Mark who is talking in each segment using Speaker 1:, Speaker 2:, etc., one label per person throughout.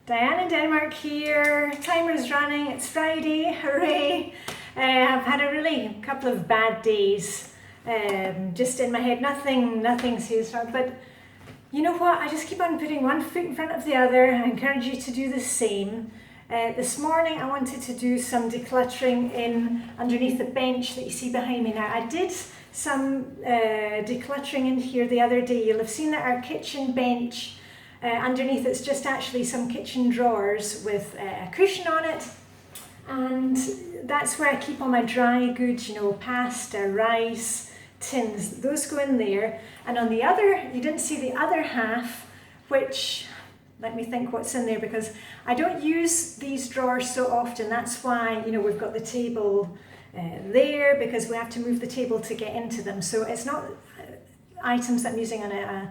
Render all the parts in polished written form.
Speaker 1: Diane in Denmark here. Timer is running. It's Friday. Hooray! I've had a really couple of bad days. Just in my head, nothing serious, but you know what? I just keep on putting one foot in front of the other. I encourage you to do the same. This morning I wanted to do some decluttering in underneath the bench that you see behind me now. I did some decluttering in here the other day. You'll have seen that our kitchen bench, underneath it's just actually some kitchen drawers with a cushion on it, and that's where I keep all my dry goods, you know, pasta, rice, tins, those go in there. And on the other, you didn't see the other half, which, let me think what's in there, because I don't use these drawers so often. That's why, you know, we've got the table there, because we have to move the table to get into them. So it's not items that I'm using on a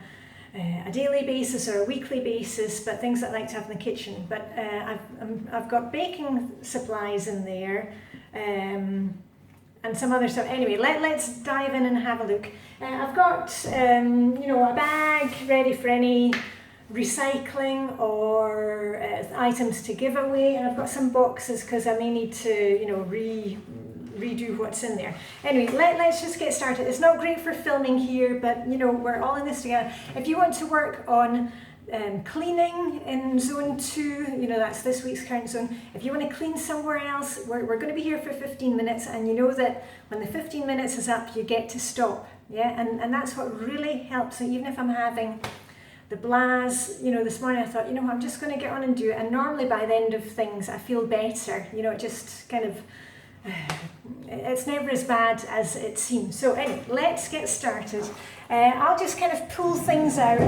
Speaker 1: daily basis or a weekly basis, but things that I like to have in the kitchen. But I've got baking supplies in there, and some other stuff. Anyway, let's dive in and have a look. I've got you know, a bag ready for any recycling or items to give away, and I've got some boxes because I may need to, you know, redo what's in there. Anyway, let's just get started. It's not great for filming here, but you know, we're all in this together. If you want to work on cleaning in zone 2, you know, that's this week's current zone. If you want to clean somewhere else, we're going to be here for 15 minutes, and you know that when the 15 minutes is up, you get to stop. Yeah, and that's what really helps. So even if I'm having the blahs, you know, this morning I thought, you know, I'm just going to get on and do it. And normally by the end of things, I feel better. You know, it just kind of, it's never as bad as it seems. So anyway, let's get started. I'll just kind of pull things out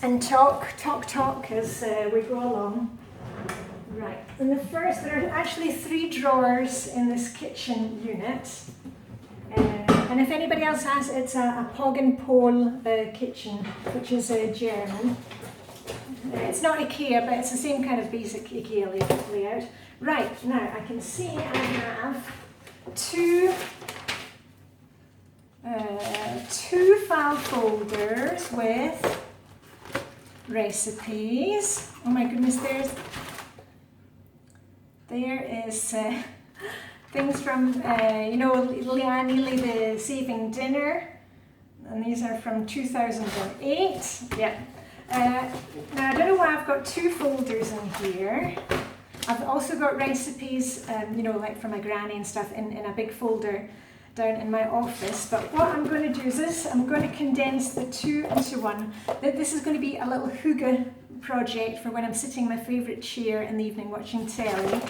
Speaker 1: and talk as we go along. Right, and the first, there are actually 3 drawers in this kitchen unit. And if anybody else has, it's a Pog and Pole kitchen, which is German. It's not IKEA, but it's the same kind of basic IKEA layout. Right, now I can see I have two file folders with recipes. Oh my goodness, there is things from, you know, Flylady the Saving Dinner, and these are from 2008. Yeah. Now I don't know why I've got 2 folders in here. I've also got recipes, you know, like from my granny and stuff in a big folder down in my office. But what I'm going to do is this, I'm going to condense the 2 into one. This is going to be a little hygge project for when I'm sitting in my favourite chair in the evening watching telly.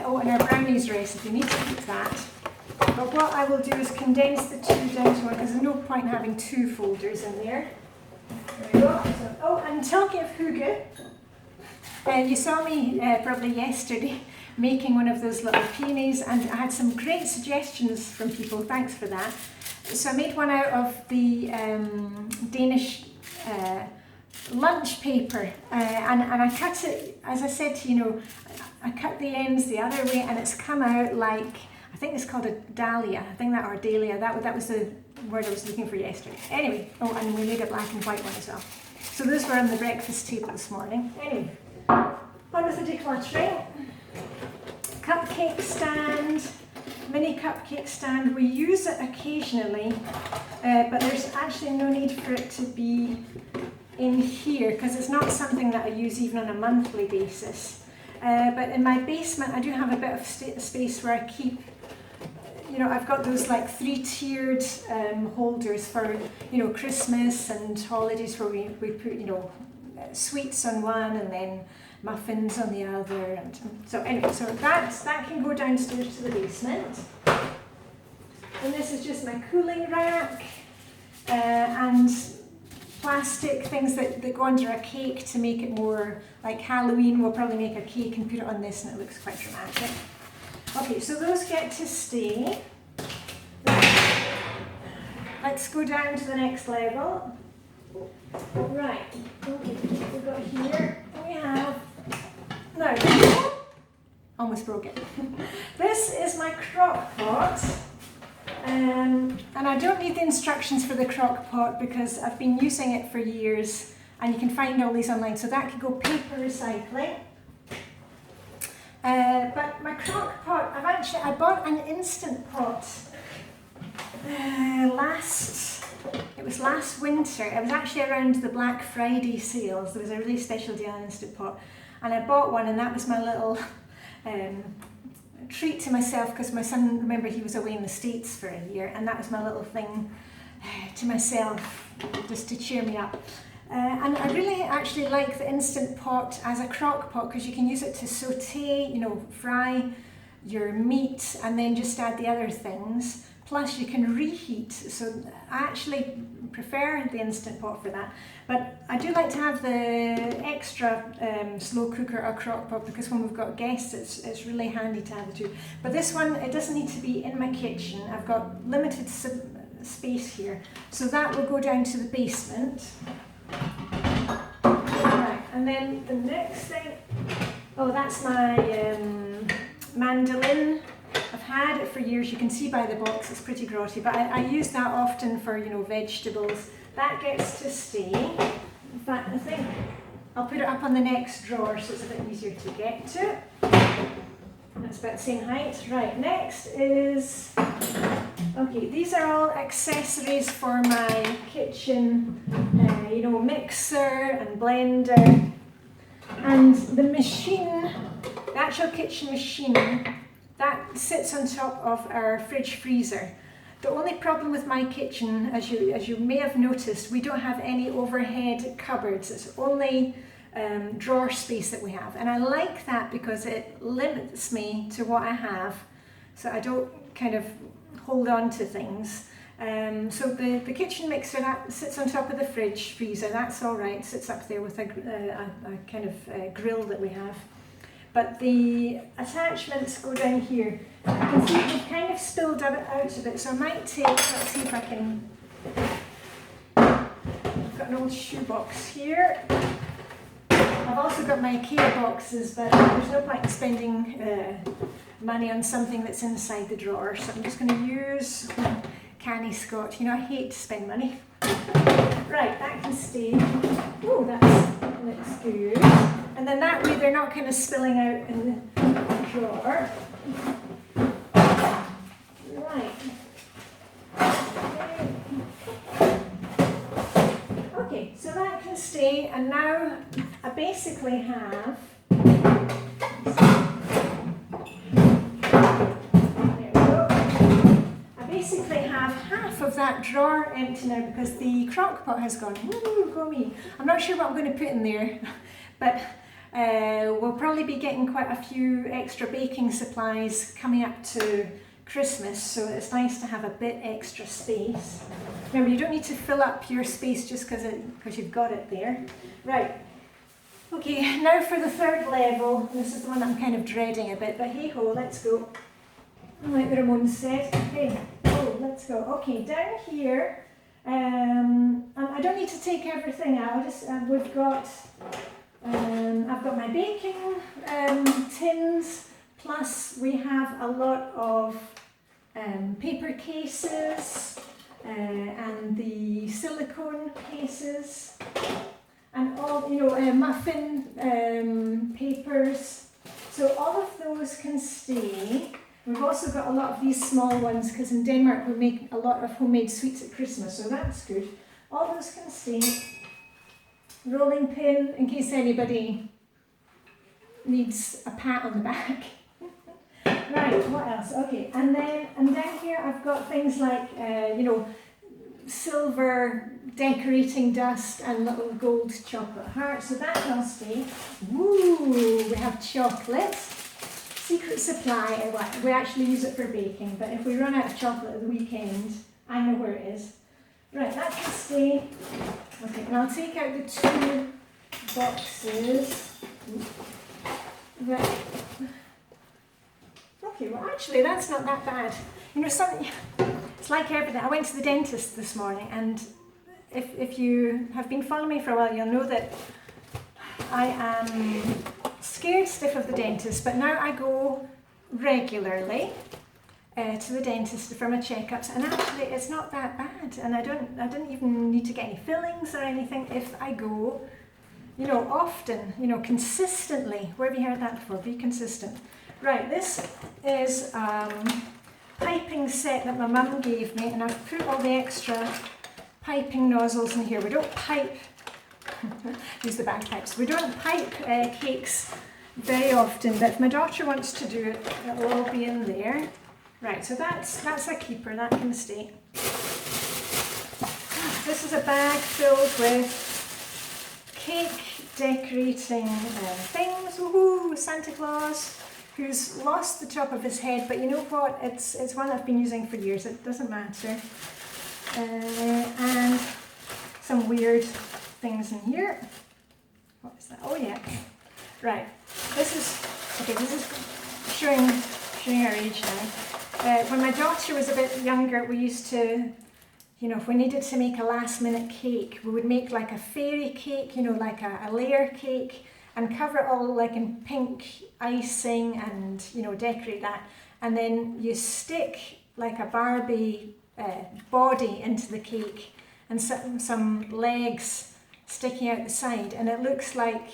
Speaker 1: Oh, and our brownies recipe, need to keep that. But what I will do is condense the 2 down to one, because there's no point in having 2 folders in there. There we go. So, oh, and talking of hygge, you saw me probably yesterday making one of those little peonies, and I had some great suggestions from people. Thanks for that. So I made one out of the Danish lunch paper, and I cut it, as I said to you, know, I cut the ends the other way, and it's come out like, I think it's called a dahlia, I think that, or dahlia, that was the word I was looking for yesterday. Anyway, oh, and we made a black and white one as well. So those were on the breakfast table this morning. Anyway, on with the decluttering. Cupcake stand, mini cupcake stand. We use it occasionally, but there's actually no need for it to be in here, because it's not something that I use even on a monthly basis. But in my basement I do have a bit of space where I keep, you know, I've got those like 3-tiered holders for, you know, Christmas and holidays, where we put, you know, sweets on one and then muffins on the other. And so anyway, so that can go downstairs to the basement. And this is just my cooling rack, and plastic things that go under a cake to make it more like Halloween. We'll probably make a cake and put it on this, and it looks quite dramatic. Okay, so those get to stay. Let's go down to the next level. Right, okay, we've got here, we have, no, almost broke it. This is my crock pot. And I don't need the instructions for the crock pot because I've been using it for years and you can find all these online. So that could go paper recycling. But my crock pot, I bought an instant pot it was last winter. It was actually around the Black Friday sales. There was a really special deal on Instant Pot, and I bought one, and that was my little treat to myself, because my son, remember, he was away in the States for a year, and that was my little thing to myself, just to cheer me up. And I really actually like the Instant Pot as a crock pot, because you can use it to saute, you know, fry your meat and then just add the other things. Plus you can reheat, so I actually prefer the Instant Pot for that. But I do like to have the extra slow cooker or crock pot, because when we've got guests, it's really handy to have the two. But this one, it doesn't need to be in my kitchen. I've got limited space here, so that will go down to the basement. Right, and then the next thing, oh, that's my mandolin. I've had it for years. You can see by the box it's pretty grotty, but I use that often for, you know, vegetables. That gets to stay. In fact, I think I'll put it up on the next drawer so it's a bit easier to get to. That's about the same height. Right, next is, okay, these are all accessories for my kitchen, you know, mixer and blender. And the machine, the actual kitchen machine, that sits on top of our fridge freezer. The only problem with my kitchen, as you may have noticed, we don't have any overhead cupboards. It's only drawer space that we have. And I like that because it limits me to what I have, so I don't kind of hold on to things. So the kitchen mixer, that sits on top of the fridge freezer. That's all right, sits up there with a kind of grill that we have. But the attachments go down here. You can see they've kind of spilled out a bit, so I might take, let's see if I can, I've got an old shoebox here. I've also got my IKEA boxes, but there's no point in spending money on something that's inside the drawer, so I'm just going to use Canny Scott. You know, I hate to spend money. Right, that can stay. Oh, that looks good. And then that way they're not kind of spilling out in the drawer. Right. Okay, so that can stay, and now I basically have, half of that drawer empty now, because the crock pot has gone. Woo, go me. I'm not sure what I'm going to put in there, but we'll probably be getting quite a few extra baking supplies coming up to Christmas, so it's nice to have a bit extra space. Remember, you don't need to fill up your space just because you've got it there. Right. Okay, now for the third level. This is the one I'm kind of dreading a bit, but hey ho, let's go. Like the Ramones said. Okay, oh, let's go. Okay, down here, I don't need to take everything out. We've got, I've got my baking tins, plus we have a lot of paper cases and the silicone cases, and all, you know, muffin papers. So all of those can stay. We've also got a lot of these small ones, because in Denmark we make a lot of homemade sweets at Christmas, so that's good. All those can stay. Rolling pin, in case anybody needs a pat on the back. Right, what else? Okay, and down here I've got things like, you know, silver decorating dust and little gold chocolate hearts, so that can all stay. Woo, we have chocolate. Secret supply, we actually use it for baking, but if we run out of chocolate at the weekend, I know where it is. Right, that can stay. Okay, and I'll take out the two boxes. Right. Okay, well actually that's not that bad. You know, it's like everything. I went to the dentist this morning, and if you have been following me for a while, you'll know that I am scared stiff of the dentist, but now I go regularly to the dentist for my checkups, and actually it's not that bad, and I don't even need to get any fillings or anything if I go you know, often, you know, consistently. Where have you heard that before? Be consistent. Right, this is piping set that my mum gave me, and I've put all the extra piping nozzles in here. We don't pipe, use the bagpipes, we don't pipe cakes very often, but if my daughter wants to do it, it'll all be in there. Right, so that's a keeper, that can stay. This is a bag filled with cake decorating things. Woohoo! Santa Claus, who's lost the top of his head, but you know what? It's one I've been using for years. It doesn't matter. And some weird things in here. What is that? Oh yeah. Right. This is showing our age now. When my daughter was a bit younger, we used to, you know, if we needed to make a last minute cake, we would make like a fairy cake, you know, like a layer cake, and cover it all like in pink icing and, you know, decorate that. And then you stick like a Barbie body into the cake and some legs sticking out the side, and it looks like,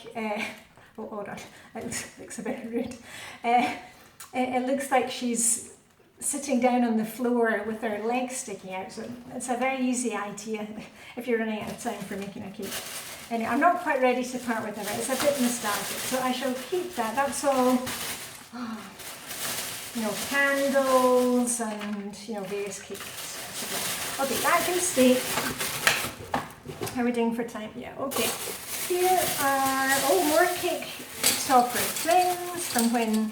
Speaker 1: oh hold on, it looks a bit rude. It looks like she's sitting down on the floor with her legs sticking out. So it's a very easy idea if you're running out of time for making a cake. Anyway, I'm not quite ready to part with it. It's a bit nostalgic, so I shall keep that. That's all, you know, candles and, you know, various cakes. Okay, that can stay. How are we doing for time? Yeah, okay. Here are, more cake topper things from when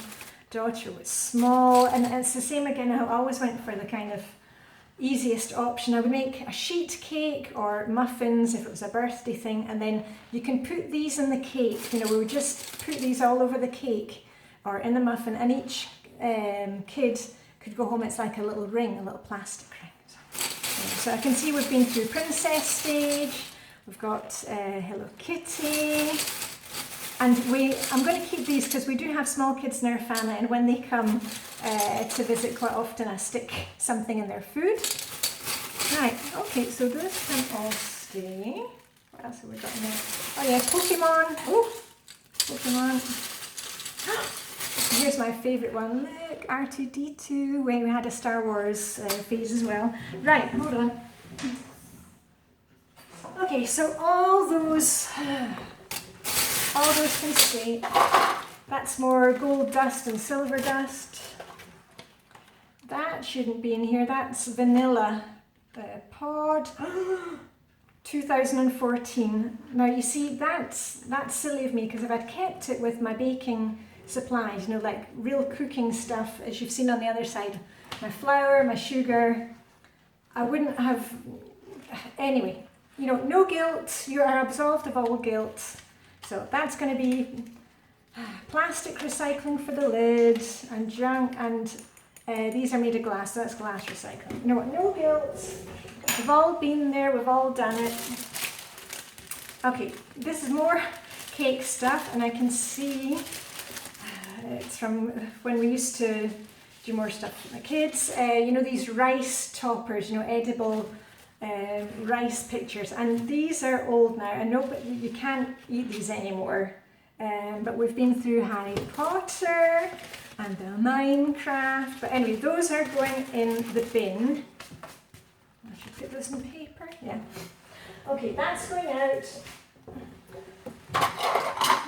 Speaker 1: daughter was small, and it's the same again. I always went for the kind of easiest option. I would make a sheet cake or muffins if it was a birthday thing, and then you can put these in the cake. You know, we would just put these all over the cake or in the muffin, and each kid could go home. It's like a little ring, a little plastic ring. So I can see we've been through princess stage. We've got Hello Kitty. And I'm going to keep these because we do have small kids in our family, and when they come to visit, quite often I stick something in their food. Right, okay, so those can all stay. What else have we got in there? Oh yeah, Pokemon. Oh, Pokemon. Here's my favourite one. Look, R2-D2. We had a Star Wars phase as well. Right, hold on. Okay, so all those can stay. That's more gold dust and silver dust. That shouldn't be in here. That's vanilla pod. 2014. Now you see, that's silly of me, because if I'd kept it with my baking supplies, you know, like real cooking stuff, as you've seen on the other side, my flour, my sugar, I wouldn't have. Anyway, you know, no guilt. You are absolved of all guilt. So that's going to be plastic recycling for the lid, and junk, and these are made of glass, so that's glass recycling. You know what, no guilt. We've all been there, we've all done it. Okay, this is more cake stuff, and I can see it's from when we used to do more stuff with my kids. You know, these rice toppers, you know, edible rice pictures, and these are old now. I know, but you can't eat these anymore. But we've been through Harry Potter and the Minecraft. But anyway, those are going in the bin. I should put this in paper. Yeah. Okay, that's going out.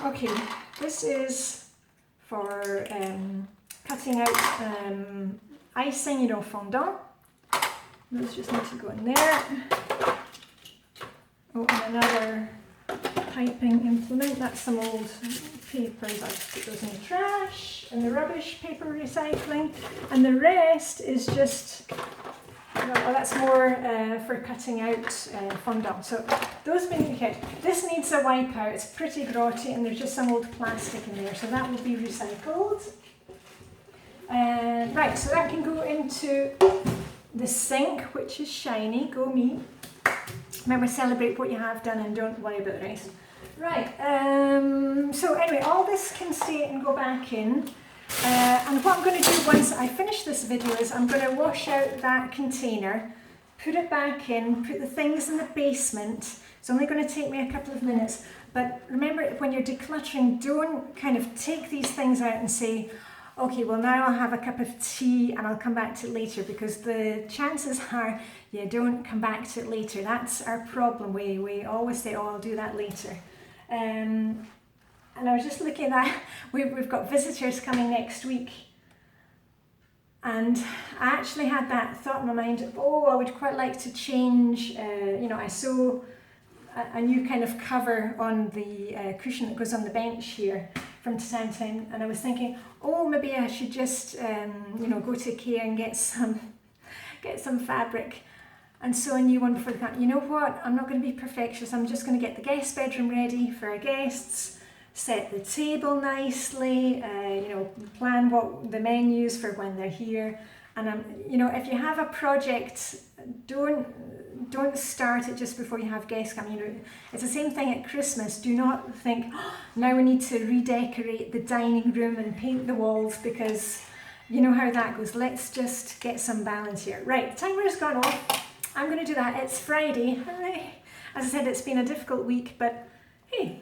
Speaker 1: Okay, this is for cutting out icing, you know, fondant. Those just need to go in there. Oh, and another piping implement. That's some old papers. I'll put those in the trash, and the rubbish paper recycling. And the rest is just, well, that's more for cutting out fondant. So those been kept. This needs a wipe out. It's pretty grotty, and there's just some old plastic in there, so that will be recycled. Right, so that can go into the sink, which is shiny. Go me. Remember, celebrate what you have done and don't worry about the rest. Right, so anyway, all this can stay and go back in. And what I'm going to do once I finish this video is I'm going to wash out that container, put it back in, put the things in the basement. It's only going to take me a couple of minutes. But remember, when you're decluttering, don't kind of take these things out and say, okay, well now I'll have a cup of tea and I'll come back to it later, because the chances are you don't come back to it later. That's our problem. We always say, oh, I'll do that later. And I was just looking at that. We've got visitors coming next week. And I actually had that thought in my mind of, oh, I would quite like to change, I sew a new kind of cover on the cushion that goes on the bench here from time to time, and I was thinking, oh, maybe I should just, go to IKEA and get some fabric and sew a new one before the camp. You know what? I'm not going to be perfectionist. I'm just going to get the guest bedroom ready for our guests, set the table nicely, plan what the menus for when they're here. And if you have a project, don't start it just before you have guests come. It's the same thing at Christmas. Do not think, oh, now we need to redecorate the dining room and paint the walls, because you know how that goes. Let's just get some balance here. Right, timer's gone off. I'm going to do that. It's Friday. Hooray. As I said, it's been a difficult week, but hey,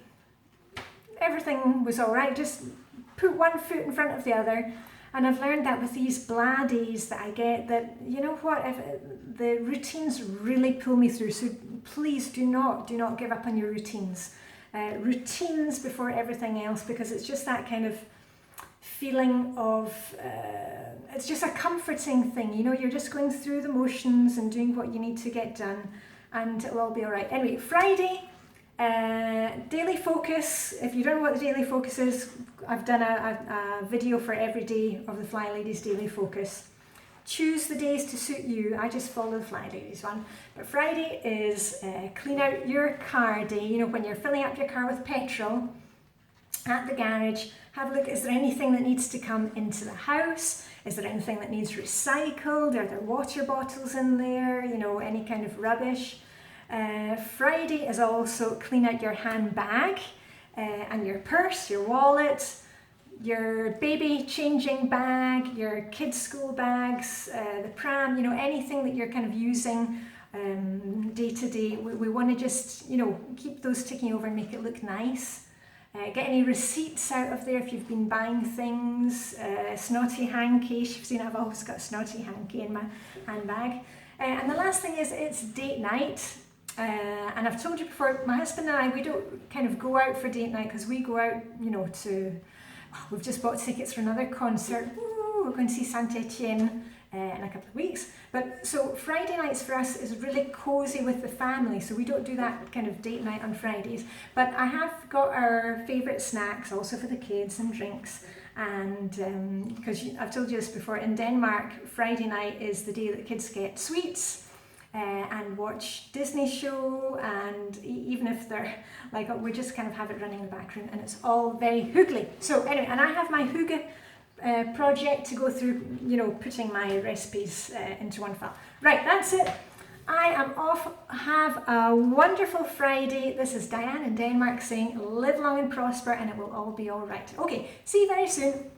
Speaker 1: everything was all right. Just put one foot in front of the other. And I've learned that with these blah days that I get, that, you know what, if the routines really pull me through. So please do not give up on your routines. Routines before everything else, because it's just that kind of feeling of, it's just a comforting thing. You're just going through the motions and doing what you need to get done, and it'll all be all right. Anyway, Friday. Daily focus. If you don't know what the daily focus is, I've done a video for every day of the Flyladies daily focus. Choose the days to suit you. I just follow the Flyladies one. But Friday is clean out your car day. When you're filling up your car with petrol at the garage, have a look. Is there anything that needs to come into the house? Is there anything that needs recycled? Are there water bottles in there? Any kind of rubbish. Friday is also clean out your handbag and your purse, your wallet, your baby changing bag, your kids' school bags, the pram, anything that you're kind of using day to day. We want to just, keep those ticking over and make it look nice. Get any receipts out of there if you've been buying things. Snotty hanky. You've seen I've always got a snotty hanky in my handbag. And the last thing is, it's date night. And I've told you before, my husband and I, we don't kind of go out for date night, because we go out, we've just bought tickets for another concert. Ooh, we're going to see Saint Etienne in a couple of weeks. But so Friday nights for us is really cozy with the family, so we don't do that kind of date night on Fridays. But I have got our favourite snacks also for the kids and drinks. And because I've told you this before, in Denmark, Friday night is the day that kids get sweets. And watch Disney show, and even if they're like, we just kind of have it running in the background, and it's all very hoogly. So anyway, and I have my hygge project to go through, putting my recipes into one file. Right, that's it. I am off. Have a wonderful Friday. This is Diane in Denmark saying, live long and prosper, and it will all be all right. Okay, see you very soon.